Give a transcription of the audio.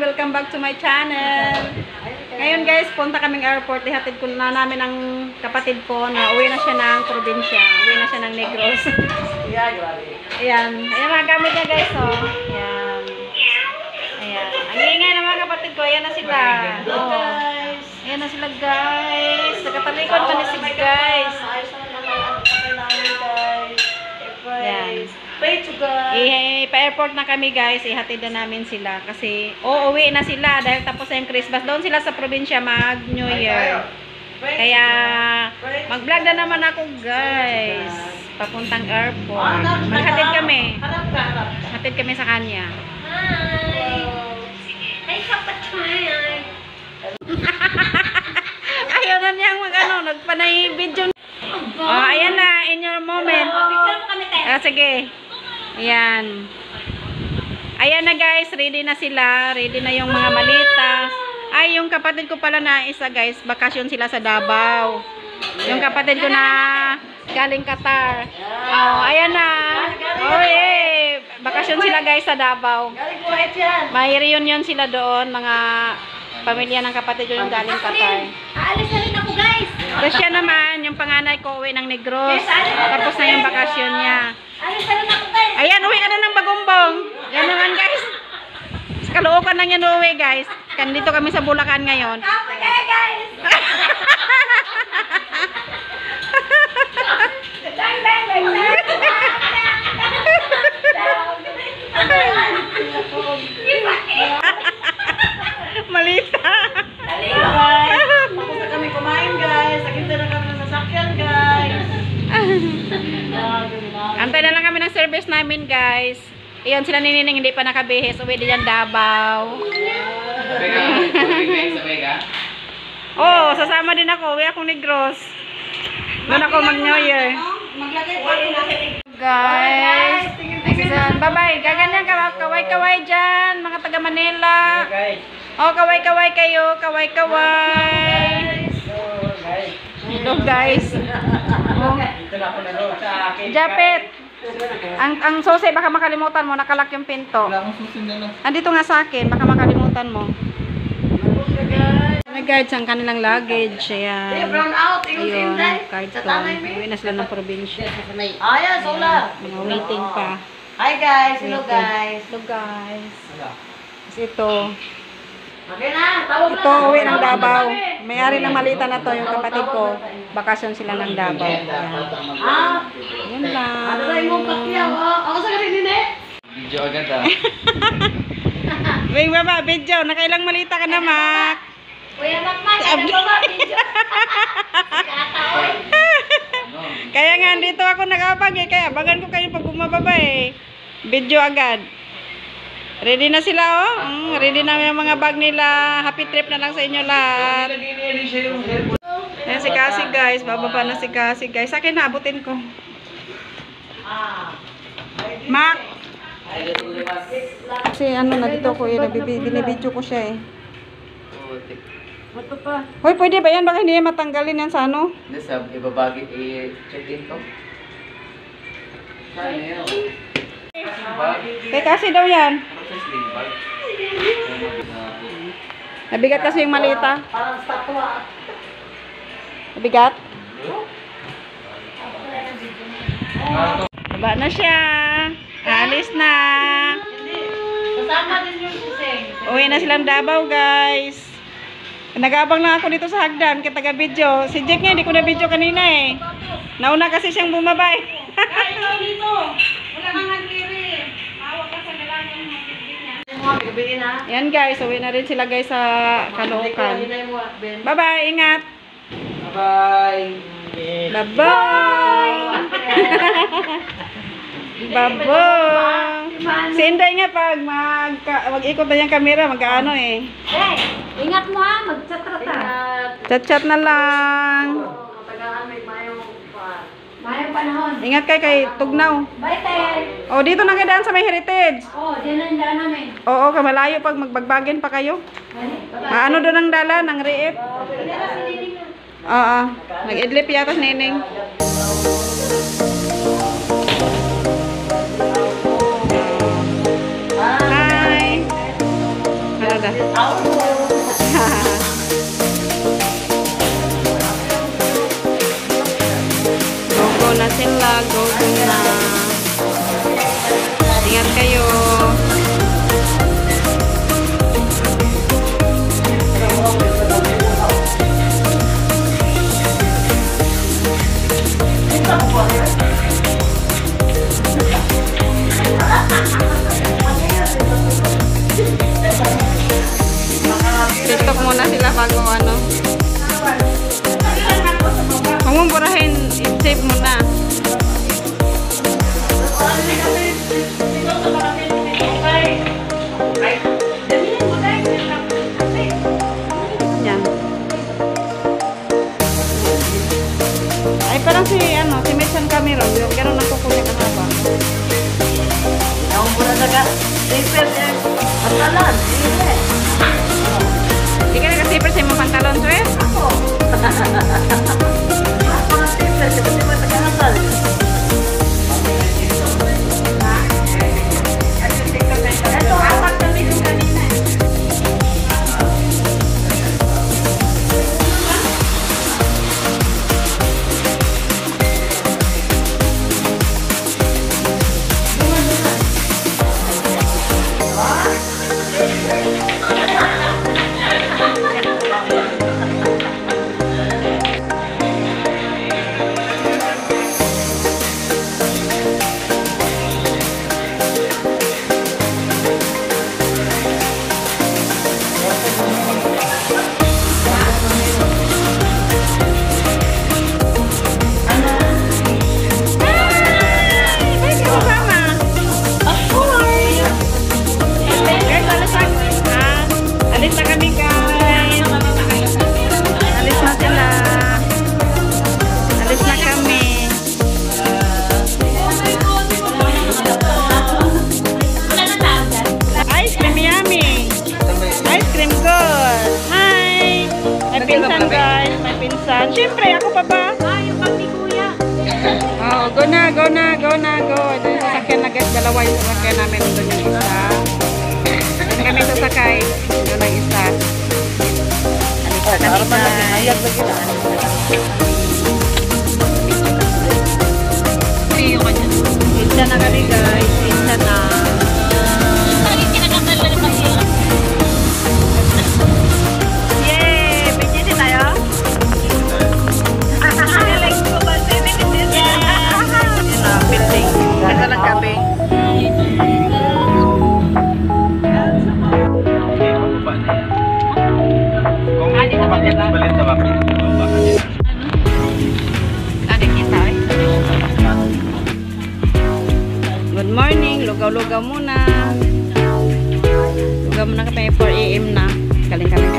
Welcome back to my channel. Ngayon guys, punta kaming airport. Ihatid ko na namin ang kapatid ko na uwi na siya ng probinsya. Uwi na siya ng Negros. Ayan. Ayan mga gamit niya guys. Oh. Ayan. Ayan. Ang ingay ng mga kapatid ko. Ayan na sila. Oh. Ayan na sila guys. Nakatalikod pa na sila guys. Ayan. Pa-airport na kami guys, ihatid na namin sila kasi uuwi na sila dahil tapos na yung Christmas. Doon sila sa probinsya mag New Year. Kaya mag-vlog na naman ako guys. Papuntang airport. Maghatid kami. Hatid kami sa kanya. Hi! Hey, kapatid! Ayaw na niyang mag-ano, nagpanay video. Oh, ayan na, in your moment. Sige. Ayan. Ayan na guys, ready na sila. Ready na yung mga malita. Ay, yung kapatid ko pala na isa guys, bakasyon sila sa Davao. Yung kapatid ko na galing Qatar. Oh, ayan na. Oh, eh. Bakasyon sila guys sa Davao. May reunion sila doon, mga pamilya ng kapatid ko yung galing Qatar. Aalis na rin ako guys! Tapos siya naman, yung panganay ko uwi ng Negros. Tapos na yung bakasyon niya. Aalis na rin ako guys! Ayan, uwi ka na ng Bagumbong. Yan naman guys. Kalookan lang yan uwi guys. Dito kami sa Bulacan ngayon. Kapag kayo guys! Bang bang bang bang! Malita. Tapos na kami kumain guys. Nakita na kami ng sasakyan guys. Antay na lang kami ng service namin guys. Iyon sila ni Nining hindi pa nakabihis. Uwi din yan Davao. Oh, sasama din ako. Uwi akong Negros. Doon ako mag New Year. Maglagay pa rin natin. Guys. Bye-bye. Gaganyan ka. Kaway-kaway dyan. Mga taga Manila. Oh, kaway-kaway kayo. Kaway-kaway. Hello guys. Oh. Japet. Ang susi, baka makalimutan mo. Nakalak yung pinto. Andito nga sa akin. Baka makalimutan mo. Guys, ang kanilang luggage. Ayan. Brown out. Ayun. Cardstone. Uwi na sila ng probinsya. Ayan, sola. Mga waiting pa. Hi guys. Hello guys. Hello guys. Kasi ito. Okay na. Tawag na. Ito, uwi ng Davao. May-ari ng malita na to, yung kapatid ko. Bakasyon sila ng Davao. Ayan. Yan lang. Ano na yung pakyaw? Ako sa galing din eh. Video agad ah. Wing baba, video. Nakailang malita ka na, Mac. Kuya Makmak, ano ba ba? Video? Kataoy. Kaya nga, dito ako nakapag eh. Kaya abangan ko kayo pag bumababa eh. Video agad. Ready na sila oh. Ready na yung mga bag nila. Happy trip na lang sa inyo lahat. Ayan si Cassie guys. Bababa na si Cassie guys. Sa akin na, abutin ko. Mac. Kasi ano na dito ko eh. Binibidyo ko siya eh. Hoy, pwede ba yan? Baka hindi yan matanggalin yan sa ano? Hindi, sa ibabagi i-check-in to. Saan yun? Kay Cassie daw yan. Nabigat kasi yung malita. Parang statwa. Nabigat? Baba na siya. Alis na. Kasama din yung siseng. Uwi na silang Davao guys. Nag-aabang lang ako dito sa hagdan kaya taga-video. Si Jake nga, hindi ko na-video kanina eh. Nauna kasi siyang bumaba eh. Ikaw dito. Wala kang nagkiri. Hawak ka sa galangan ng mga ha? Yan guys, uwi na rin sila guys sa Caloocan. Bye-bye, ingat. Bye-bye. Bye-bye. Bye-bye. Si Inday nga pag mag-ikot na yung camera, mag-ano eh. Hey, ingat mo ha, mag-chat-chat ha. Chat-chat na lang. Matagaan may mayong pa. Mayang panahon. Ingat kayo kay Tugnaw. Bye, Ted. O, dito na kayo daan sa may heritage. Oh, dyan ang daan namin. Oo, kamalayo pag magbagbagin pa kayo. Ano doon ang dala ng riip? Oo, nag-idlip yata si Nining. Hi. Hello Ito. Go na sila. Go na. Ingat kayo. TikTok muna sila bago ano. Huwag mong burahin. I-save mo na. Yan. Ay, parang si Metsan Camero. Yung gano'n ang kukunya ka haba. Ako muna nag-taper eh. Pantalan. Hindi ka nag-zipper sa imong pantalon, sir? Ako. Mga taper. Kasi mo nag-hangal. Ito, apat kami yung kanina. Alis na kami, guys. Alis na sila. Alis na kami. Ice cream yummy. Ice cream good. Hi. May pinsan, guys. May pinsan. Siyempre, ako pa ba? Yung kami kuya. Oh, go na, go na, go na, go. Ito yung sasakyan na, guys. Dalawa yung sasakyan namin. Doon yung isa. Doon kami sasakay. Doon ang isa. Alis na kami, guys. Pinsa na kami, guys. Pinsa na. Yay! BGC tayo? Yun na, building. Ganda ng gabi. Kung bakit balit na bakit? Adik kita eh. Good morning. Lugaw-lugaw muna. Lugaw muna kami 4 AM na. Kaling-kaling